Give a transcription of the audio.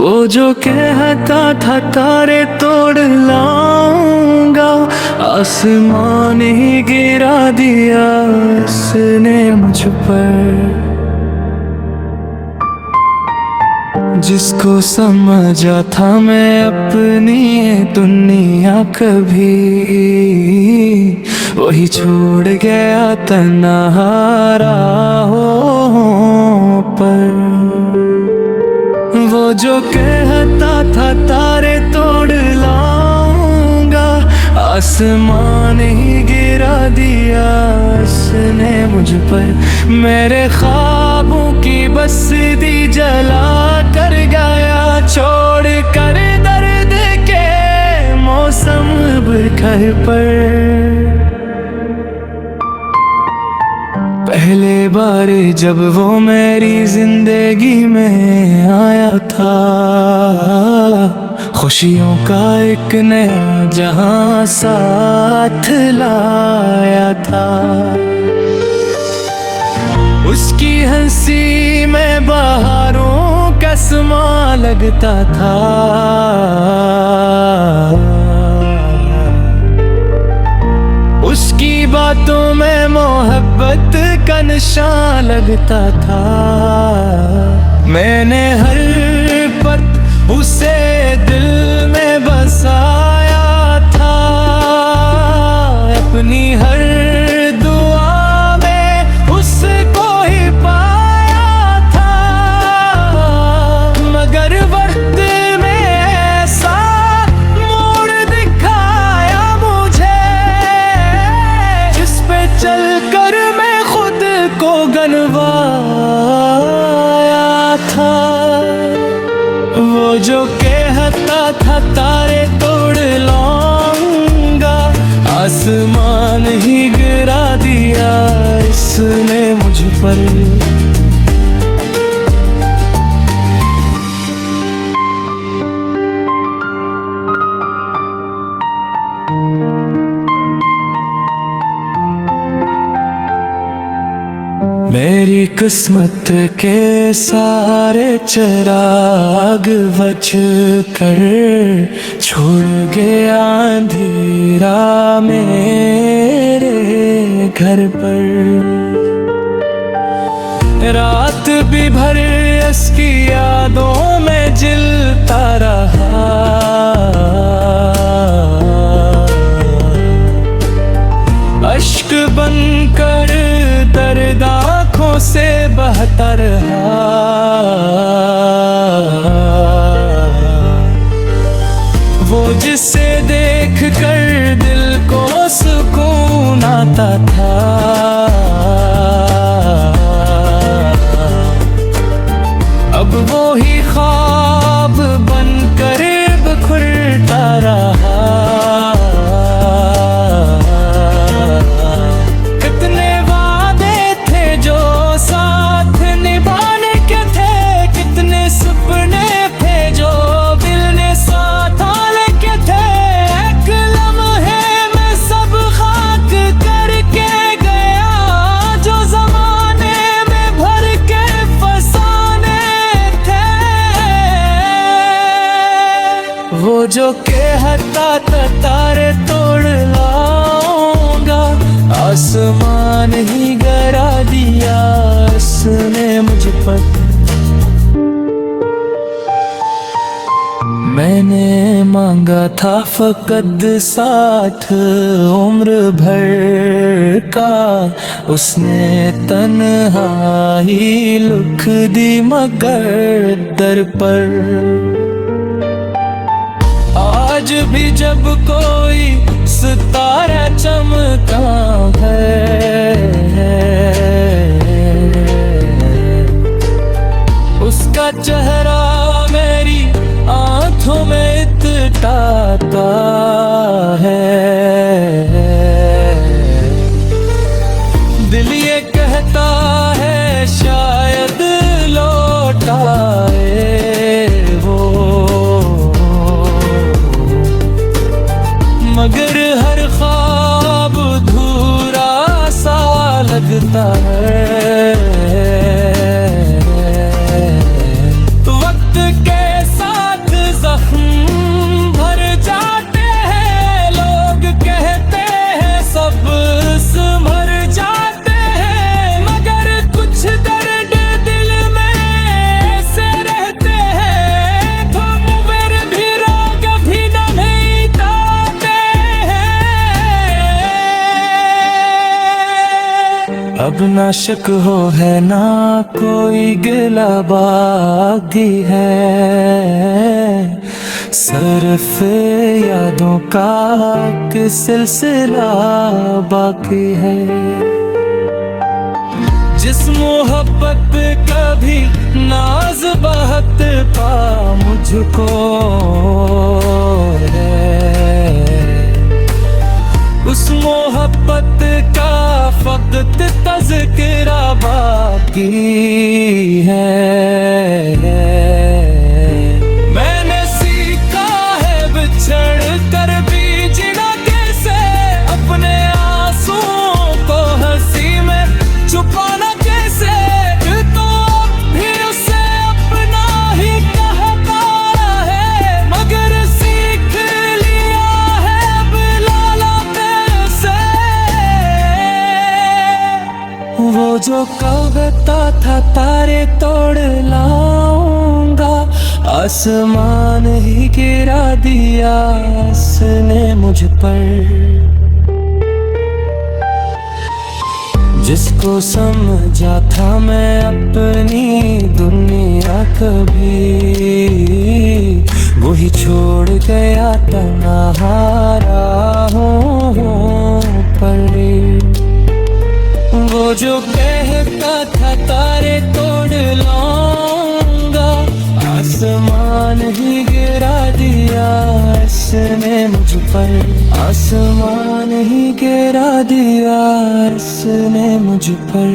वो जो कहता था तारे तोड़ लाऊंगा, आसमान ही गिरा दिया उसने मुझ पर। जिसको समझा था मैं अपनी दुनिया कभी, वही छोड़ गया तन्हा राहों पर। वो जो कहता था तारे तोड़ लाऊंगा, आसमान ही गिरा दिया उसने मुझ पर। मेरे ख्वाबों की बस्ती जला कर गया, छोड़ कर दर्द के मौसम घर पर। पहले बार जब वो मेरी जिंदगी में आया था, खुशियों का एक नया जहां साथ लाया था। उसकी हंसी में बहारों का समा लगता था, उसकी बातों में मोहब्बत का निशान लगता था। मैंने हर पल उसे दिल में बसाया था, अपनी हर दुआ में उसको ही पाया था। मगर वक्त में ऐसा मोड़ दिखाया मुझे, जिस पे चल कर मैं खुद को गनवाया था। वो जो कहता था तारे तोड़ लाऊंगा, आसमान ही गिरा दिया इसने मुझ पर। मेरी किस्मत के सारे चिराग बुझ कर छोड़ गया अंधेरा मेरे घर पर। रात भी भर इसकी यादों में जिलता रहा, अश्क बनकर दर्द आँखों से बहता रहा। वो जिसे देख कर दिल को सुकून आता था, अब वो ही ख्वाब बनकर बिखरता रहा। वो जो कहता था तारे तोड़ लाऊंगा, आसमान ही गिरा दिया उसने मुझ पर। मैंने मांगा था फकत 60 उम्र भर का, उसने तन्हाई लिख दी मगर दर पर। आज भी जब कोई सितारा चमका है, उसका चेहरा मेरी आंखों में इतराता है। दिल ये कहता है शायद लौट आए वो, मगर हर ख्वाब अधूरा सा लगता है। वक्त ना शक हो है ना कोई गिला बाकी है, सिर्फ यादों का एक सिलसिला बाकी है। जिस मोहब्बत कभी नाज बहत पा मुझको है, उस मोहब्बत का फकत तज़किरा बाकी है। मैंने सीखा है बिछड़ कर भी जीना कैसे, अपने आंसुओं को हंसी में छुपाना कैसे, तो भी उसे अपना ही कहता है, मगर सीख लिया है बुलाना कैसे। वो जो कहता था तारे तोड़ लाऊंगा, आसमान ही गिरा दिया उसने मुझ पर। जिसको समझा था मैं अपनी दुनिया कभी, वही छोड़ गया तन्हारा हूँ पर। वो जो कहता था तारे तोड़ लाऊंगा, आसमान ही गिरा दिया इसने मुझ पर, आसमान ही गिरा दिया इसने मुझ पर।